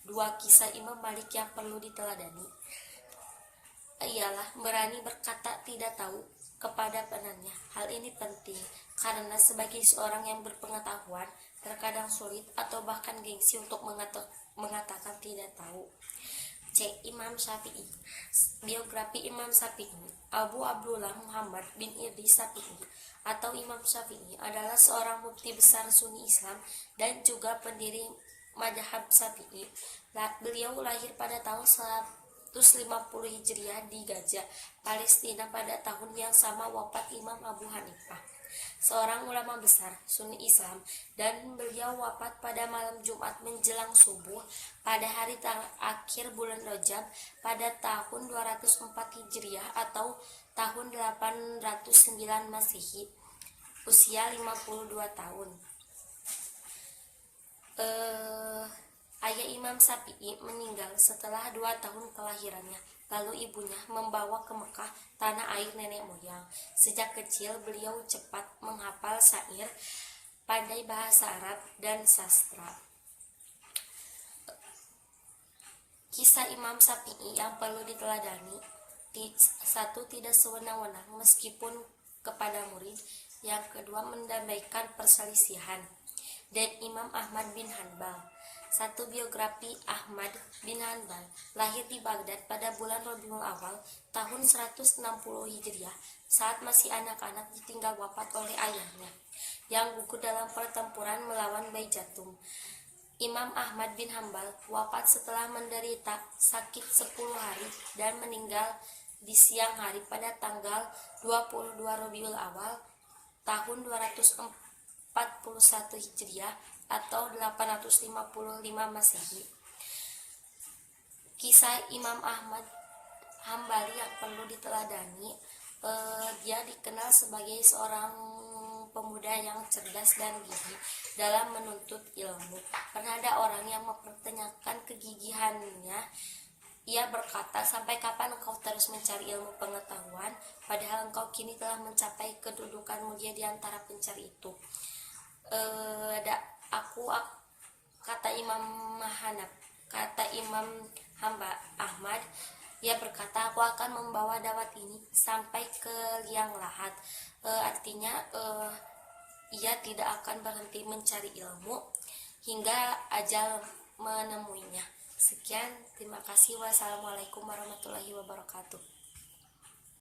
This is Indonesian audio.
Dua kisah Imam Malik yang perlu diteladani ialah berani berkata tidak tahu kepada penanya. Hal ini penting karena sebagai seorang yang berpengetahuan terkadang sulit atau bahkan gengsi untuk mengatakan tidak tahu. C. Imam Syafi'i. Biografi Imam Syafi'i. Abu Abdullah Muhammad bin Idris Syafi'i atau Imam Syafi'i adalah seorang mufti besar Sunni Islam dan juga pendiri mazhab Syafi'i. Beliau lahir pada tahun 150 Hijriah di Gaza, Palestina. Pada tahun yang sama wafat Imam Abu Hanifah, seorang ulama besar Sunni Islam, dan beliau wafat pada malam Jumat menjelang subuh pada hari akhir bulan Rajab pada tahun 204 Hijriah atau tahun 809 Masehi, usia 52 tahun. Ayah Imam Syafi'i meninggal setelah 2 tahun kelahirannya. Lalu ibunya membawa ke Mekah, tanah air nenek moyang. Sejak kecil beliau cepat menghafal syair, pandai bahasa Arab dan sastra. Kisah Imam Syafi'i yang perlu diteladani. 1. Tidak sewenang-wenang meskipun kepada murid. Yang kedua, mendamaikan perselisihan. Dan Imam Ahmad bin Hanbal. 1. Biografi Ahmad bin Hanbal. Lahir di Baghdad pada bulan Rabiul Awal tahun 160 Hijriah. Saat masih anak-anak ditinggal wafat oleh ayahnya yang gugur dalam pertempuran melawan Baijatum. Imam Ahmad bin Hanbal wafat setelah menderita sakit 10 hari dan meninggal di siang hari pada tanggal 22 Rabiul Awal tahun 241 Hijriah atau 855 Masehi. Kisah Imam Ahmad Hambali yang perlu diteladani. Dia dikenal sebagai seorang pemuda yang cerdas dan gigih dalam menuntut ilmu. Pernah ada orang yang mempertanyakan kegigihannya. Ia berkata, "Sampai kapan engkau terus mencari ilmu pengetahuan, padahal engkau kini telah mencapai kedudukan mulia di antara pencari itu?" Kata Imam Hamba Ahmad, ia berkata, "Aku akan membawa dawat ini sampai ke liang lahat." Artinya ia tidak akan berhenti mencari ilmu hingga ajal menemuinya. Sekian, terima kasih. Wassalamualaikum warahmatullahi wabarakatuh.